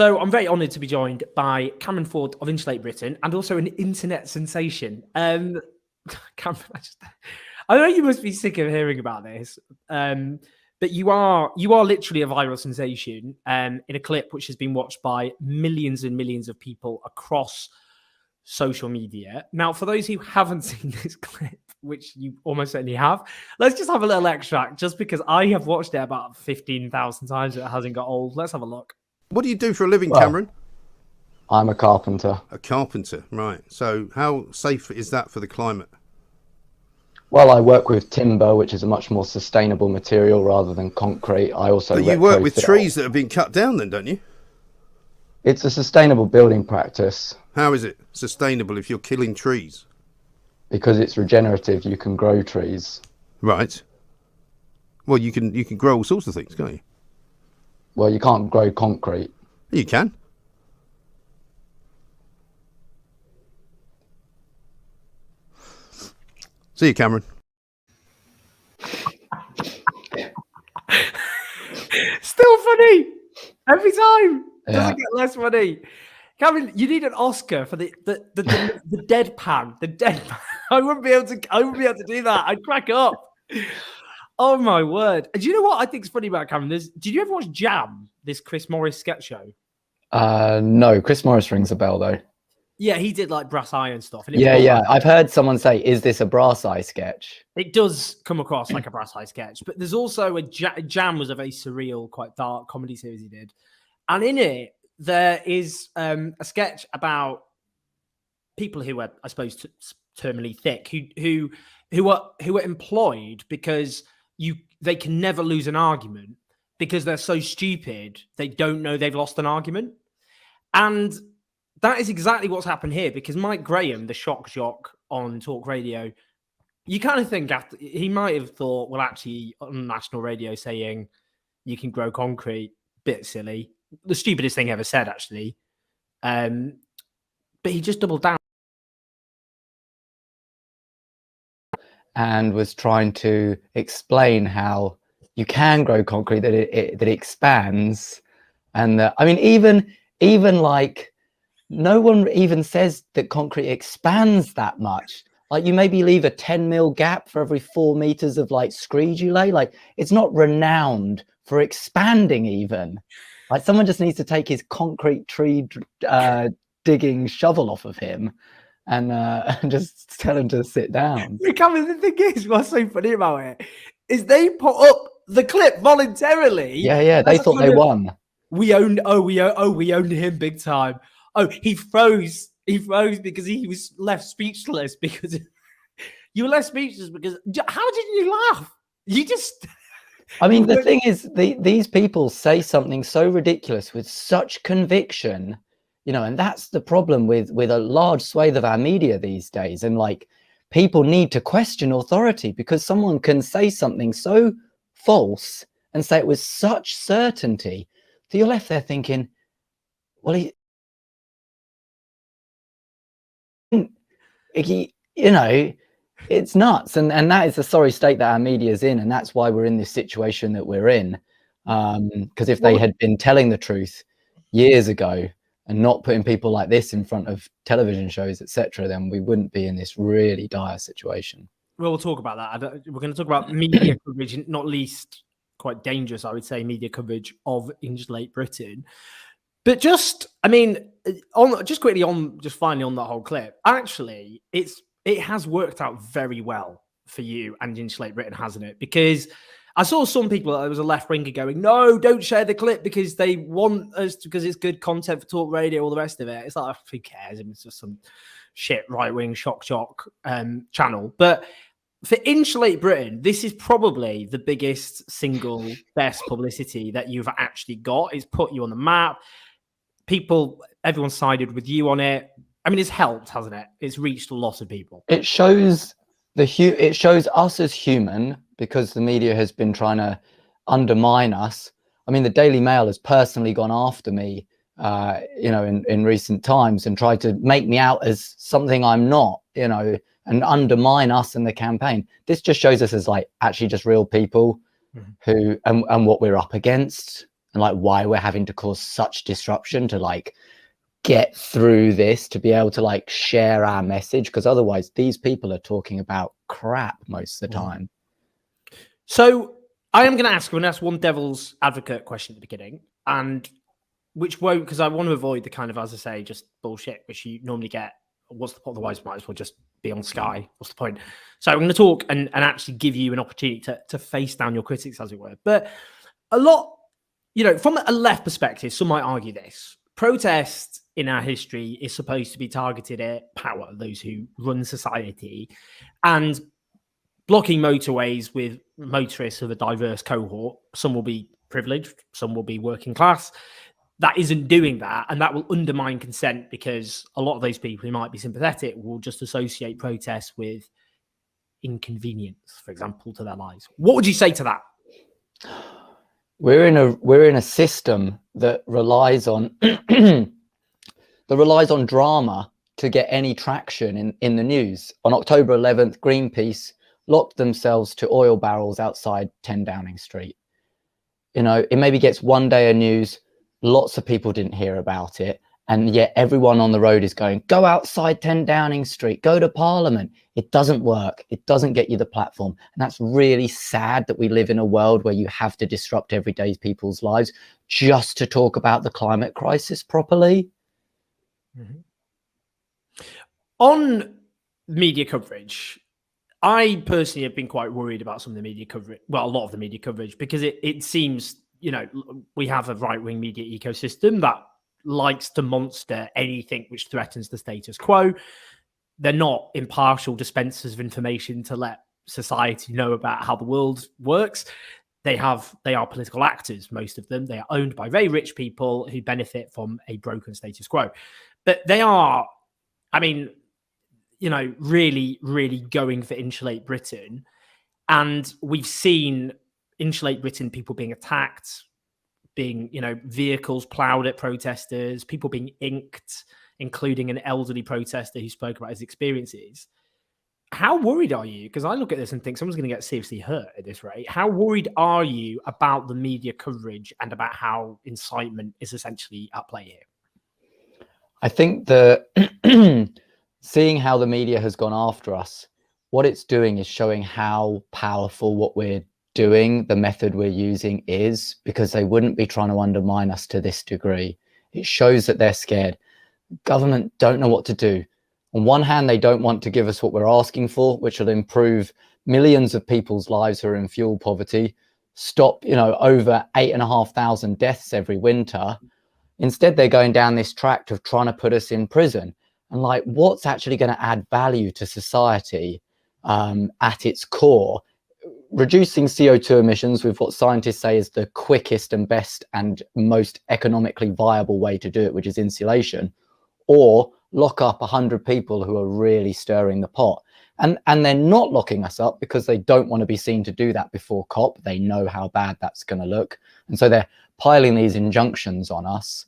So I'm very honoured to be joined by Cameron Ford of Insulate Britain and also an internet sensation. Cameron, I know you must be sick of hearing about this, but you are literally a viral sensation in a clip which has been watched by millions and millions of people across social media. Now, for those who haven't seen this clip, which you almost certainly have, let's just have a little extract, just because I have watched it about 15,000 times and it hasn't got old. Let's have a look. What do you do for a living, Cameron? I'm a carpenter. A carpenter, right. So how safe is that for the climate? Well, I work with timber, which is a much more sustainable material rather than concrete. I also But you work with trees that have been cut down then, don't you? It's a sustainable building practice. How is it sustainable if you're killing trees? Because it's regenerative, you can grow trees. Right. Well, you can grow all sorts of things, can't you? Well, you can't grow concrete. You can. See you, Cameron. Still funny every time. Yeah. Doesn't get less funny. Cameron, you need an Oscar for the deadpan. The deadpan. I wouldn't be able to do that. I'd crack up. Oh my word! Do you know what I think is funny about Cameron? Did you ever watch Jam, this Chris Morris sketch show? No, Chris Morris rings a bell though. Yeah, he did like Brass Eye and stuff. And yeah. I've heard someone say, "Is this a Brass Eye sketch?" It does come across like a Brass Eye sketch, but there's also Jam was a very surreal, quite dark comedy series he did, and in it there is a sketch about people who are, I suppose, terminally thick, who are employed because they can never lose an argument because they're so stupid they don't know they've lost an argument. And that is exactly what's happened here, because Mike Graham, the shock jock on talk radio, you kind of think he might have thought, well, actually on national radio saying you can grow concrete, bit silly, the stupidest thing ever said, actually. But he just doubled down and was trying to explain how you can grow concrete, that it expands, and I mean, even like no one even says that concrete expands that much. Like, you maybe leave a 10 mil gap for every 4 meters of like screed you lay. Like, it's not renowned for expanding even. Like, someone just needs to take his concrete tree digging shovel off of him and just tell him to sit down. The thing is, what's so funny about it is they put up the clip voluntarily. Yeah, they thought they won. We owned him big time. Oh, he froze because he was left speechless because you were left speechless because how did you laugh? You just. I mean, the thing is, these people say something so ridiculous with such conviction, you know, and that's the problem with a large swathe of our media these days. And like, people need to question authority because someone can say something so false and say it with such certainty that you're left there thinking, well, he you know, it's nuts. And that is the sorry state that our media is in. And that's why we're in this situation that we're in. Because if they had been telling the truth years ago and not putting people like this in front of television shows, etc., then we wouldn't be in this really dire situation. Well, we'll talk about that. We're going to talk about media coverage, not least quite dangerous, I would say, media coverage of Insulate Britain. But just, I mean, finally on that whole clip, actually, it has worked out very well for you and Insulate Britain, hasn't it? Because I saw some people, there was a left winger going, no, don't share the clip because they want us because it's good content for talk radio, all the rest of it. It's like, who cares? It's just some shit right-wing shock jock channel. But for Insulate Britain, this is probably the biggest single best publicity that you've actually got. It's put you on the map. Everyone sided with you on it. I mean, it's helped, hasn't it? It's reached a lot of people. It shows us as human, because the media has been trying to undermine us. I mean, the Daily Mail has personally gone after me, in recent times and tried to make me out as something I'm not, and undermine us in the campaign. This just shows us as like actually just real people who and what we're up against. and like why we're having to cause such disruption to like get through this, to be able to like share our message, because otherwise these people are talking about crap most of the time. So I am going to ask one devil's advocate question at the beginning, and which won't, because I want to avoid the kind of, as I say, just bullshit which you normally get. What's the point? Otherwise, might as well just be on Sky. What's the point? So I'm going to talk and actually give you an opportunity to face down your critics, as it were. But a lot, from a left perspective, some might argue this. Protest in our history is supposed to be targeted at power, those who run society, and blocking motorways with motorists of a diverse cohort. Some will be privileged, some will be working class. That isn't doing that, and that will undermine consent, because a lot of those people who might be sympathetic will just associate protests with inconvenience, for example, to their lives. What would you say to that? We're in a system that relies on drama to get any traction in the news. On October 11th, Greenpeace locked themselves to oil barrels outside 10 Downing Street. It maybe gets one day of news. Lots of people didn't hear about it, and yet everyone on the road is going, go outside 10 Downing Street, go to Parliament. It doesn't work. It doesn't get you the platform. And that's really sad, that we live in a world where you have to disrupt everyday people's lives just to talk about the climate crisis properly. Mm-hmm. On media coverage, I personally have been quite worried about some of the media coverage, well, a lot of the media coverage, because it seems, we have a right-wing media ecosystem that likes to monster anything which threatens the status quo. They're not impartial dispensers of information to let society know about how the world works. They are political actors, most of them. They are owned by very rich people who benefit from a broken status quo. But they are, really, really going for Insulate Britain. And we've seen Insulate Britain, people being attacked, being, vehicles ploughed at protesters, people being inked, including an elderly protester who spoke about his experiences. How worried are you? Because I look at this and think someone's going to get seriously hurt at this rate. How worried are you about the media coverage and about how incitement is essentially at play here? I think that seeing how the media has gone after us, what it's doing is showing how powerful what we're doing, the method we're using is, because they wouldn't be trying to undermine us to this degree. It shows that they're scared. Government don't know what to do. On one hand, they don't want to give us what we're asking for, which will improve millions of people's lives who are in fuel poverty, stop, over 8,500 deaths every winter. Instead, they're going down this track of trying to put us in prison. And like, what's actually going to add value to society at its core? Reducing CO2 emissions with what scientists say is the quickest and best and most economically viable way to do it, which is insulation, or lock up 100 people who are really stirring the pot. And they're not locking us up because they don't want to be seen to do that before COP. They know how bad that's going to look. And so they're piling these injunctions on us,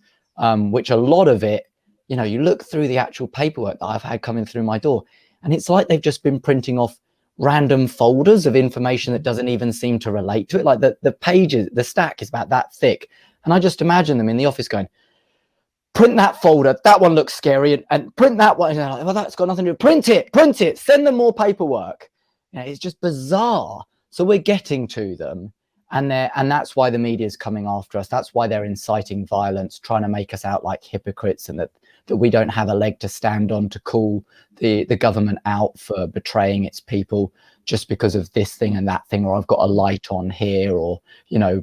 which a lot of it, you look through the actual paperwork that I've had coming through my door, and it's like they've just been printing off random folders of information that doesn't even seem to relate to it. Like the pages, the stack is about that thick. And I just imagine them in the office going, print that folder, that one looks scary, and print that one. And they're like, well, that's got nothing to do. Print it, send them more paperwork. It's just bizarre. So we're getting to them. And that's why the media is coming after us. That's why they're inciting violence, trying to make us out like hypocrites, and that we don't have a leg to stand on to call the government out for betraying its people just because of this thing and that thing, or I've got a light on here, or,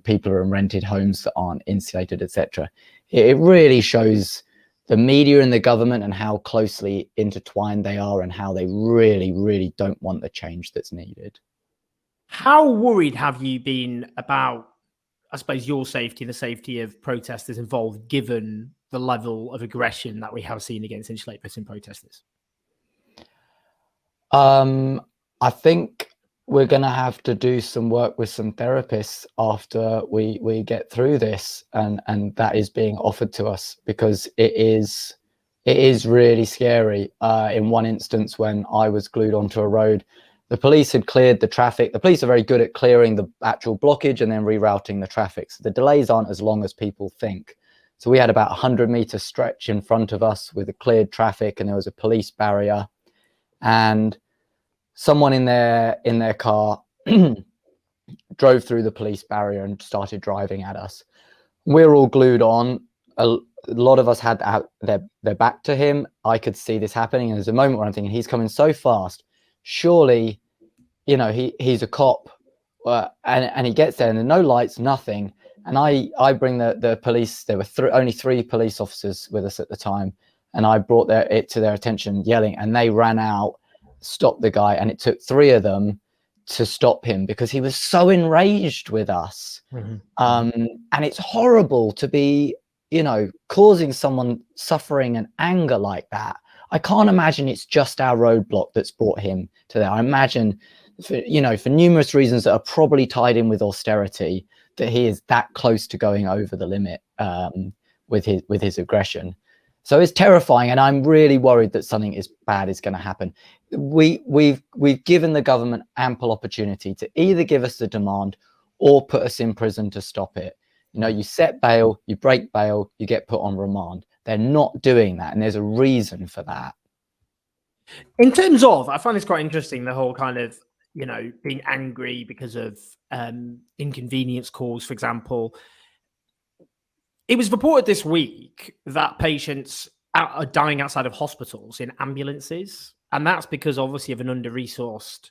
people are in rented homes that aren't insulated, etc. It really shows the media and the government and how closely intertwined they are, and how they really, really don't want the change that's needed. How worried have you been about, I suppose, your safety, the safety of protesters involved, given the level of aggression that we have seen against Insulate Britain protesters? I think we're going to have to do some work with some therapists after we get through this, and that is being offered to us, because it is really scary. In one instance, when I was glued onto a road, The police had cleared the traffic. The police are very good at clearing the actual blockage and then rerouting the traffic. So the delays aren't as long as people think. So we had about 100-meter stretch in front of us with a cleared traffic, and there was a police barrier, and someone in their car drove through the police barrier and started driving at us. We're all glued on. A lot of us had their back to him. I could see this happening, and there's a moment where I'm thinking, he's coming so fast. Surely, you know, he's a cop, and he gets there, and there are no lights, nothing. And I bring the police. There were only 3 police officers with us at the time, and I brought it to their attention, yelling, and they ran out, stopped the guy, and it took 3 of them to stop him because he was so enraged with us. And it's horrible to be, you know, causing someone suffering and anger like that. I can't imagine it's just our roadblock that's brought him to there. I imagine, for numerous reasons that are probably tied in with austerity, that he is that close to going over the limit with his aggression. So it's terrifying, and I'm really worried that something bad is going to happen. We've given the government ample opportunity to either give us the demand or put us in prison to stop it. You know, you set bail, you break bail, you get put on remand. They're not doing that, and there's a reason for that. In terms of, I find this quite interesting, the whole kind of, you know, being angry because of inconvenience caused, for example. It was reported this week that patients are dying outside of hospitals in ambulances, and that's because obviously of an under-resourced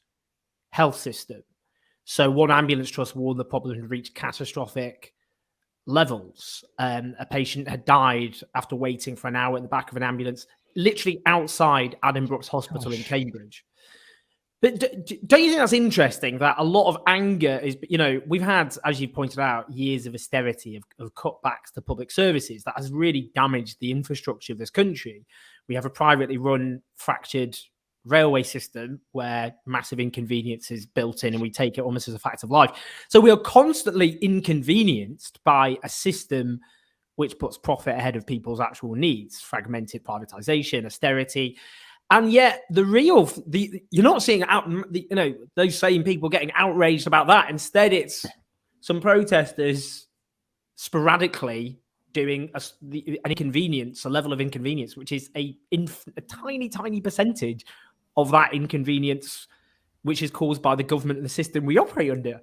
health system. So one ambulance trust warned the problem had reached catastrophic levels. A patient had died after waiting for an hour in the back of an ambulance, literally outside Addenbrooke's Hospital in Cambridge. But don't you think that's interesting that a lot of anger is, you know, we've had, as you pointed out, years of austerity, of cutbacks to public services that has really damaged the infrastructure of this country. We have a privately run, fractured railway system where massive inconvenience is built in, and we take it almost as a fact of life. So we are constantly inconvenienced by a system which puts profit ahead of people's actual needs, fragmented privatization, austerity. And yet you're not seeing those same people getting outraged about that. Instead, it's some protesters sporadically doing an inconvenience, a level of inconvenience, which is a tiny percentage of that inconvenience, which is caused by the government and the system we operate under.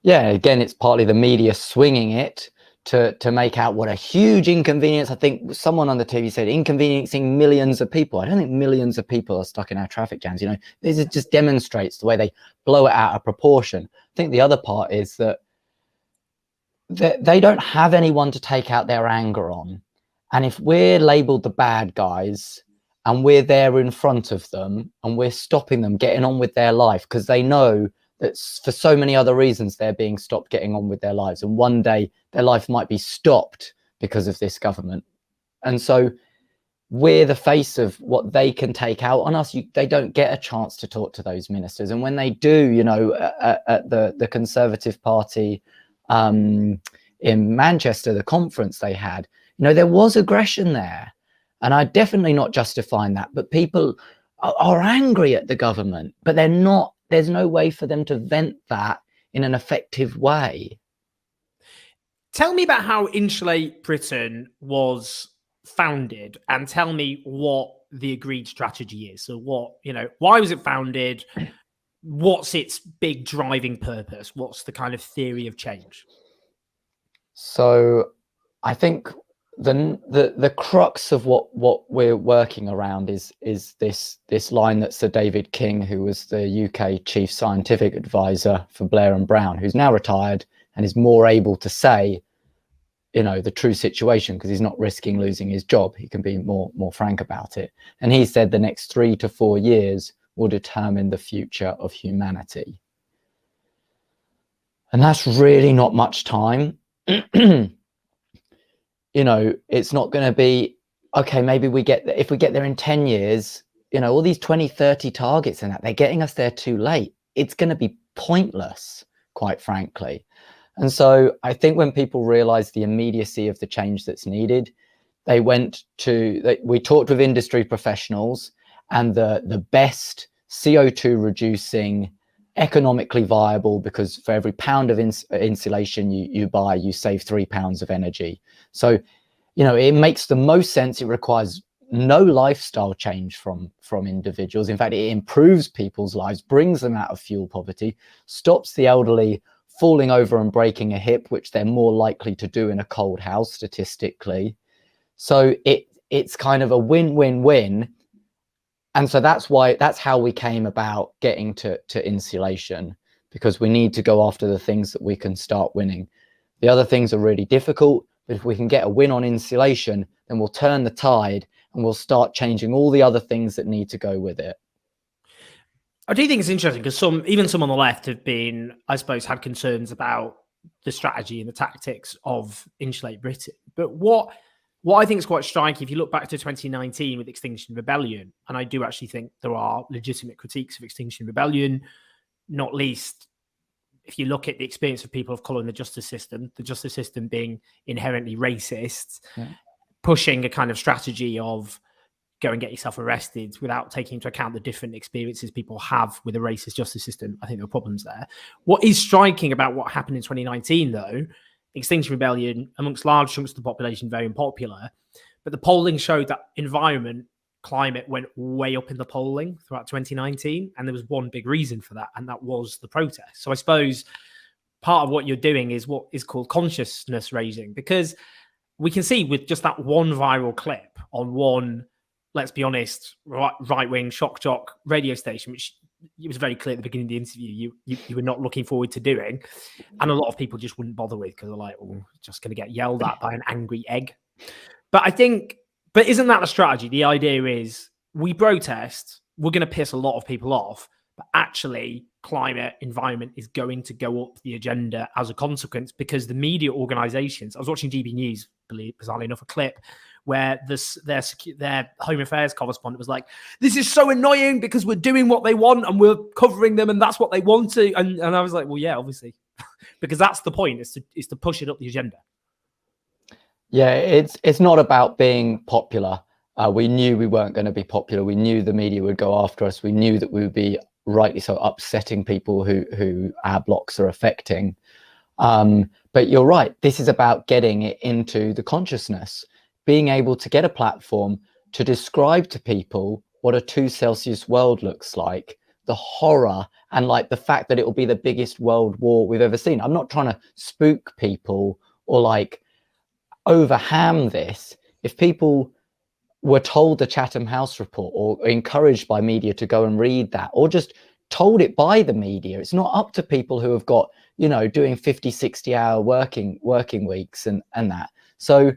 Yeah, again, it's partly the media swinging it to make out what a huge inconvenience. I think someone on the TV said inconveniencing millions of people. I don't think millions of people are stuck in our traffic jams. You know, this just demonstrates the way they blow it out of proportion. I think the other part is that they don't have anyone to take out their anger on. And if we're labeled the bad guys and we're there in front of them and we're stopping them getting on with their life, because they know that for so many other reasons they're being stopped getting on with their lives, and one day their life might be stopped because of this government. And so we're the face of what they can take out on us. They don't get a chance to talk to those ministers, and when they do, you know, at the Conservative Party in Manchester, the conference they had, you know, there was aggression there, and I'm definitely not justifying that, but people are angry at the government, but they're not. There's no way for them to vent that in an effective way. Tell me about how Insulate Britain was founded, and tell me what the agreed strategy is. So why was it founded? What's its big driving purpose? What's the kind of theory of change? So I think the crux of what we're working around is this line that Sir David King, who was the UK chief scientific advisor for Blair and Brown, who's now retired and is more able to say, you know, the true situation because he's not risking losing his job. He can be more frank about it. And he said the next 3 to 4 years will determine the future of humanity. And that's really not much time. You know, it's not going to be, okay, maybe if we get there in 10 years, you know, all these 2030 targets and that, they're getting us there too late. It's going to be pointless, quite frankly. And so I think when people realize the immediacy of the change that's needed, we talked with industry professionals, and the best CO2 reducing, economically viable, because for every pound of insulation you buy, you save £3 of energy. So, you know, it makes the most sense. It requires no lifestyle change from individuals. In fact, it improves people's lives, brings them out of fuel poverty, stops the elderly falling over and breaking a hip, which they're more likely to do in a cold house statistically. So it's kind of a win-win-win. And so that's how we came about getting to insulation, because we need to go after the things that we can start winning. The other things are really difficult, but if we can get a win on insulation, then we'll turn the tide and we'll start changing all the other things that need to go with it. I do think it's interesting because even some on the left have been, I suppose, had concerns about the strategy and the tactics of Insulate Britain. But what I think is quite striking, if you look back to 2019 with Extinction Rebellion, and I do actually think there are legitimate critiques of Extinction Rebellion, not least if you look at the experience of people of colour in the justice system being inherently racist, pushing a kind of strategy of go and get yourself arrested without taking into account the different experiences people have with a racist justice system. I think there are problems there. What is striking about what happened in 2019, though, Extinction Rebellion, amongst large chunks of the population, very unpopular, but the polling showed that environment, climate went way up in the polling throughout 2019, and there was one big reason for that, and that was the protest. So I suppose part of what you're doing is what is called consciousness raising, because we can see with just that one viral clip on one, let's be honest, right-wing shock jock radio station, which it was very clear at the beginning of the interview you were not looking forward to doing, and a lot of people just wouldn't bother with because they're like, oh, just going to get yelled at by an angry egg. But isn't that the strategy? The idea is we protest, we're going to piss a lot of people off, but actually climate, environment is going to go up the agenda as a consequence, because the media organizations, I was watching GB News, bizarrely enough, a clip where their Home Affairs correspondent was like, this is so annoying because we're doing what they want and we're covering them and that's what they want to. And I was like, well, yeah, obviously, because that's the point, is to push it up the agenda. Yeah, it's not about being popular. We knew we weren't going to be popular. We knew the media would go after us. We knew that we would be, rightly so, upsetting people who our blocks are affecting. But you're right. This is about getting it into the consciousness, being able to get a platform to describe to people what a 2 Celsius world looks like, the horror, and like the fact that it will be the biggest world war we've ever seen. I'm not trying to spook people or like overham this. If people were told the Chatham House report or encouraged by media to go and read that, or just told it by the media, it's not up to people who have got, you know, doing 50, 60-hour working weeks and that. So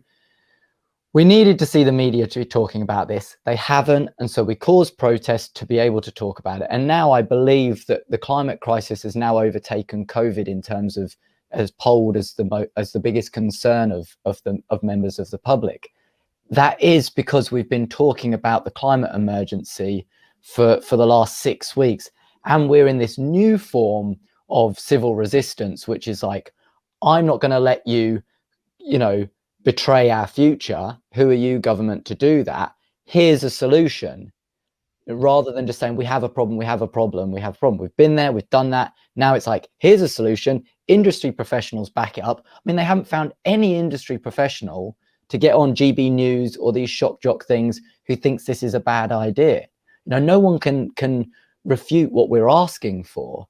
we needed to see the media to be talking about this. They haven't, and so we caused protests to be able to talk about it. And now I believe that the climate crisis has now overtaken COVID in terms of, as polled as the biggest concern of members of the public. That is because we've been talking about the climate emergency for the last 6 weeks, and we're in this new form of civil resistance, which is like, I'm not going to let you, you know, betray our future. Who are you, government, to do that? Here's a solution. Rather than just saying we have a problem, we have a problem, we have a problem. We've been there, we've done that. Now it's like, here's a solution. Industry professionals back it up. I mean, they haven't found any industry professional to get on GB News or these shock jock things who thinks this is a bad idea. You know, no one can refute what we're asking for.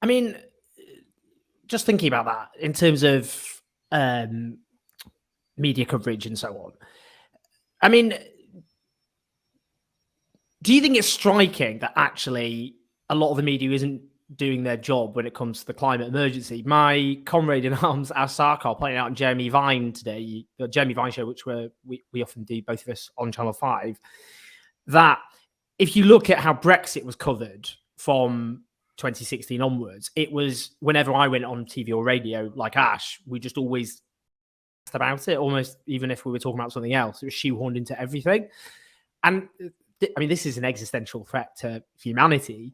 I mean, just thinking about that in terms of media coverage and so on. I mean, do you think it's striking that actually a lot of the media isn't doing their job when it comes to the climate emergency? My comrade in arms, Sarkar, pointed out on Jeremy Vine today, the Jeremy Vine show, which we often do, both of us, on Channel 5, that if you look at how Brexit was covered from 2016 onwards, it was whenever I went on TV or radio, like Ash, we just always asked about it, almost even if we were talking about something else. It was shoehorned into everything. And I mean, this is an existential threat to humanity.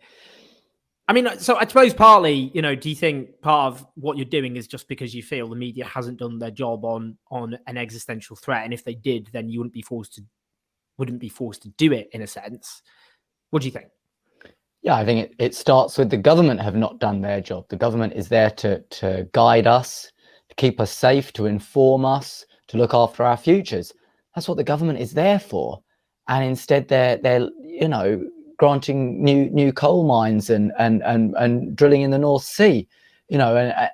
I mean, so I suppose partly, you know, do you think part of what you're doing is just because you feel the media hasn't done their job on an existential threat? And if they did, then you wouldn't be forced to wouldn't be forced to do it in a sense. What do you think? Yeah, I think it starts with the government have not done their job. The government is there to guide us, to keep us safe, to inform us, to look after our futures. That's what the government is there for. And instead they're granting new coal mines and drilling in the North Sea, and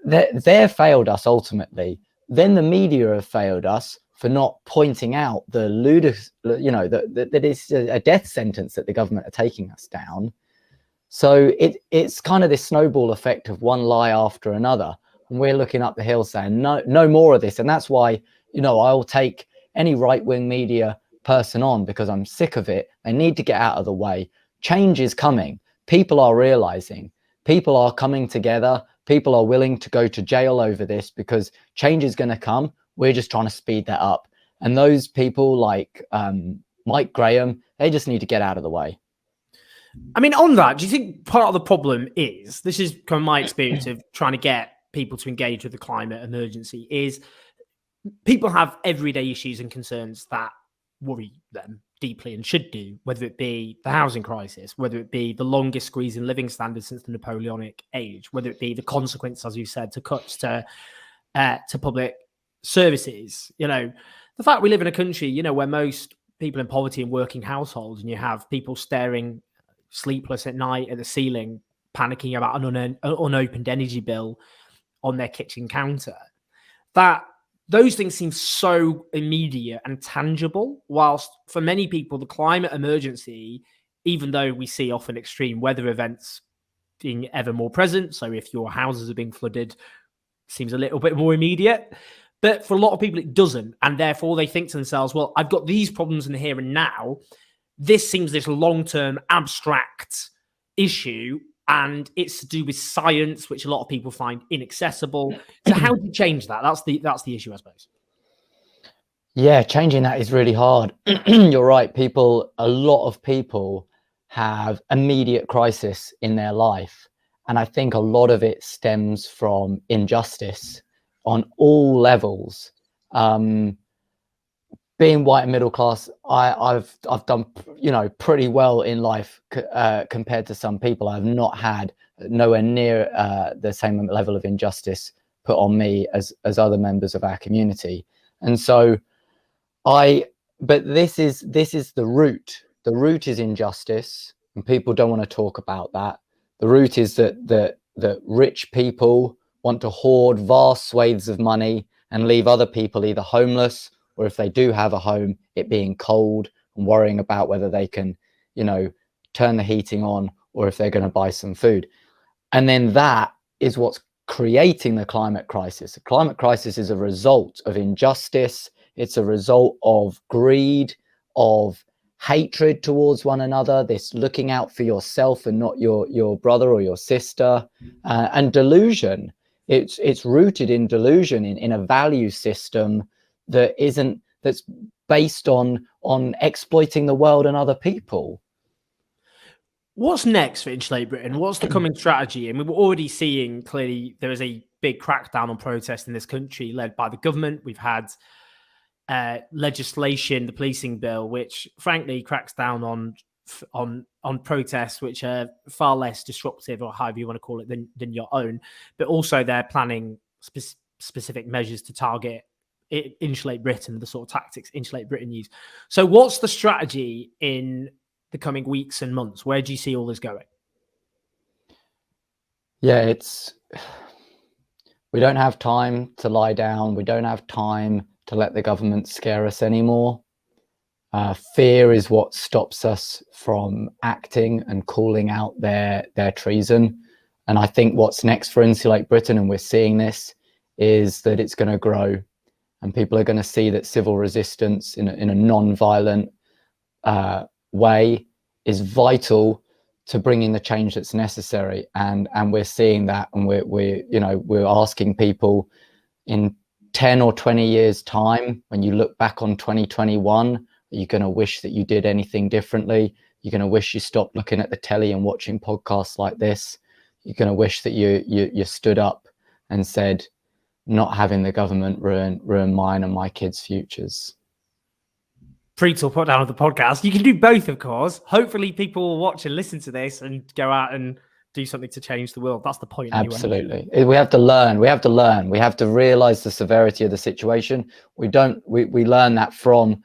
they're failed us ultimately. Then the media have failed us for not pointing out the ludicrous, that it's a death sentence that the government are taking us down. So it's kind of this snowball effect of one lie after another. And we're looking up the hill saying, no more of this. And that's why, I'll take any right-wing media person on, because I'm sick of it. They need to get out of the way. Change is coming. People are realizing. People are coming together. People are willing to go to jail over this because change is going to come. We're just trying to speed that up. And those people like Mike Graham, they just need to get out of the way. I mean, on that, do you think part of the problem is, this is kind of my experience of trying to get people to engage with the climate emergency, is people have everyday issues and concerns that worry them deeply and should do, whether it be the housing crisis, whether it be the longest squeeze in living standards since the Napoleonic age, whether it be the consequence, as you said, to cuts to public services. The fact we live in a country, where most people in poverty and working households, and you have people staring sleepless at night at the ceiling, panicking about an unopened energy bill on their kitchen counter, that those things seem so immediate and tangible, whilst for many people, the climate emergency, even though we see often extreme weather events being ever more present, so if your houses are being flooded, seems a little bit more immediate. But for a lot of people, it doesn't. And therefore, they think to themselves, well, I've got these problems in the here and now. This seems this long-term abstract issue, and it's to do with science, which a lot of people find inaccessible. So how do you change that? That's the issue, I suppose. Yeah, changing that is really hard. You're right. A lot of people have immediate crisis in their life. And I think a lot of it stems from injustice on all levels. Being white and middle class, I've done pretty well in life compared to some people. I've not had nowhere near the same level of injustice put on me as other members of our community. And so but this is the root. The root is injustice, and people don't want to talk about that. The root is that rich people want to hoard vast swathes of money and leave other people either homeless, or if they do have a home, it being cold and worrying about whether they can, turn the heating on or if they're going to buy some food. And then that is what's creating the climate crisis. The climate crisis is a result of injustice. It's a result of greed, of hatred towards one another, this looking out for yourself and not your brother or your sister, and delusion. It's rooted in delusion, in a value system that's based on exploiting the world and other people. What's next for Insulate Britain? What's the coming strategy? And we're already seeing clearly there is a big crackdown on protests in this country led by the government. We've had legislation, the policing bill, which frankly cracks down on protests which are far less disruptive, or however you want to call it, than your own. But also they're planning specific measures to target Insulate Britain, the sort of tactics Insulate Britain use. So what's the strategy in the coming weeks and months? Where do you see all this going? Yeah, we don't have time to lie down. We don't have time to let the government scare us anymore. Fear is what stops us from acting and calling out their treason. And I think what's next for Insulate Britain, and we're seeing this, is that it's going to grow. And people are going to see that civil resistance in a non-violent way is vital to bringing the change that's necessary. And we're seeing that, and we're asking people in 10 or 20 years' time, when you look back on 2021, are you going to wish that you did anything differently? You're going to wish you stopped looking at the telly and watching podcasts like this. You're going to wish that you stood up and said, not having the government ruin mine and my kids' futures. brutal put down of the podcast. You can do both, of course. Hopefully people will watch and listen to this and go out and do something to change the world. That's the point. Absolutely. Anyway. We have to learn. We have to realize the severity of the situation. We learn that from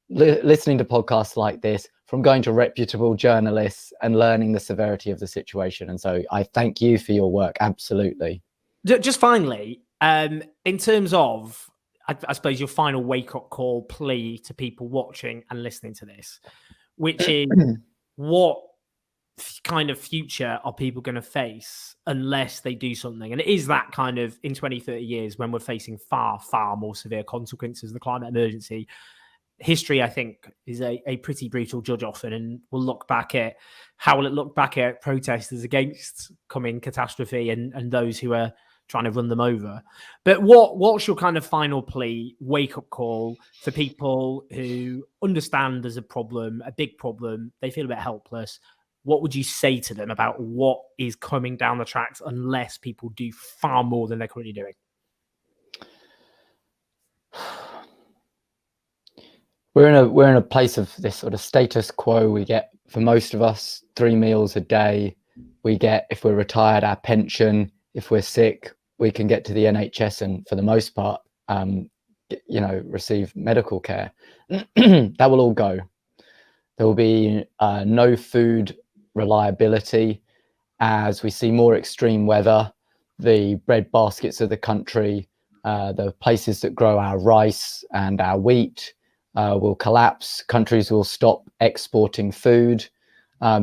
listening to podcasts like this, from going to reputable journalists and learning the severity of the situation. And so I thank you for your work. Absolutely. Just finally, in terms of, I suppose, your final wake-up call plea to people watching and listening to this, which is what kind of future are people going to face unless they do something? And it is that kind of, in 20, 30 years, when we're facing far, far more severe consequences of the climate emergency. History, I think, is a pretty brutal judge often, and we'll look back at how will it look back at protesters against coming catastrophe and those who are trying to run them over. But what's your kind of final plea, wake-up call for people who understand there's a problem, a big problem, they feel a bit helpless? What would you say to them about what is coming down the tracks unless people do far more than they're currently doing? We're in a place of this sort of status quo. We get, for most of us, 3 meals a day. We get, if we're retired, our pension. If we're sick, we can get to the NHS and, for the most part, receive medical care. That will all go. There will be no food reliability as we see more extreme weather. The bread baskets of the country, the places that grow our rice and our wheat, will collapse. Countries will stop exporting food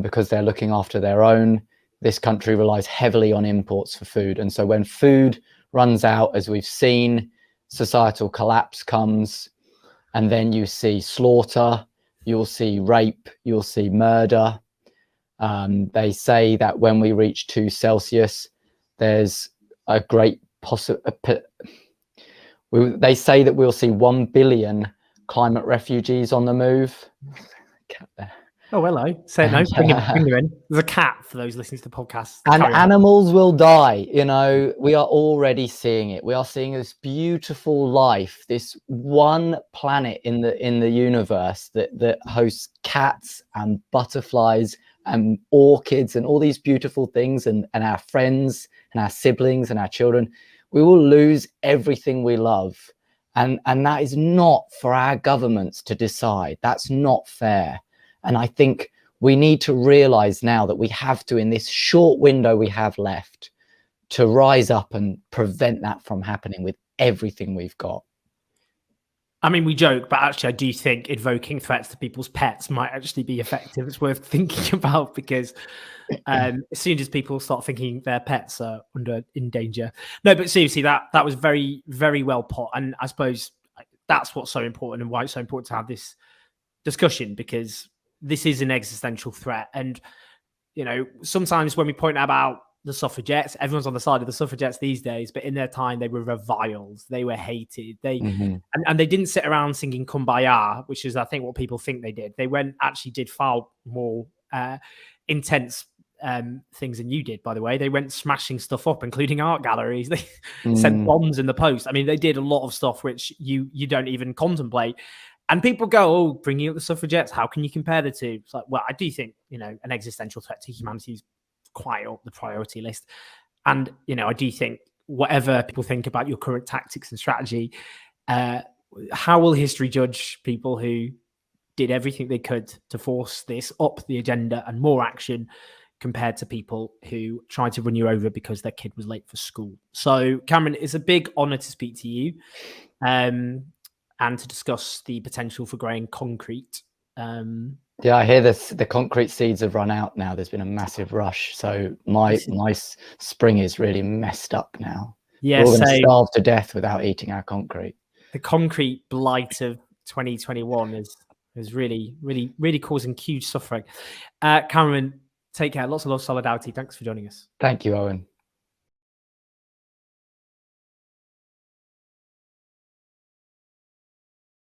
because they're looking after their own. This country relies heavily on imports for food. And so when food runs out, as we've seen, societal collapse comes. And then you see slaughter, you'll see rape, you'll see murder. They say that when we reach 2 Celsius, there's a great they say that we'll see 1 billion climate refugees on the move. Oh, hello. Say no. Bring him in. There's a cat for those listening to the podcast. And animals will die. We are already seeing it. We are seeing this beautiful life, this one planet in the universe that hosts cats and butterflies and orchids and all these beautiful things, and our friends and our siblings and our children. We will lose everything we love. And that is not for our governments to decide. That's not fair. And I think we need to realize now that we have to, in this short window we have left, to rise up and prevent that from happening with everything we've got. I mean, we joke, but actually I do think invoking threats to people's pets might actually be effective. It's worth thinking about, because as soon as people start thinking their pets are in danger. No, but seriously, that was very, very well put. And I suppose that's what's so important and why it's so important to have this discussion, because this is an existential threat. And, sometimes when we point out about the suffragettes, everyone's on the side of the suffragettes these days, but in their time, they were reviled. They were hated. And they didn't sit around singing Kumbaya, which is, I think, what people think they did. They did far more intense things than you did, by the way. They went smashing stuff up, including art galleries. They sent bombs in the post. I mean, they did a lot of stuff which you don't even contemplate. And people go, oh, bringing up the suffragettes, how can you compare the two? It's like, well, I do think, an existential threat to humanity is quite up the priority list. And, I do think whatever people think about your current tactics and strategy, how will history judge people who did everything they could to force this up the agenda and more action, compared to people who tried to run you over because their kid was late for school? So, Cameron, it's a big honor to speak to you. And to discuss the potential for growing concrete. Yeah, I hear the concrete seeds have run out now. There's been a massive rush. So my spring is really messed up now. Yeah, we're going to starve to death without eating our concrete. The concrete blight of 2021 is really, really, really causing huge suffering. Cameron, take care. Lots of love, solidarity. Thanks for joining us. Thank you, Owen.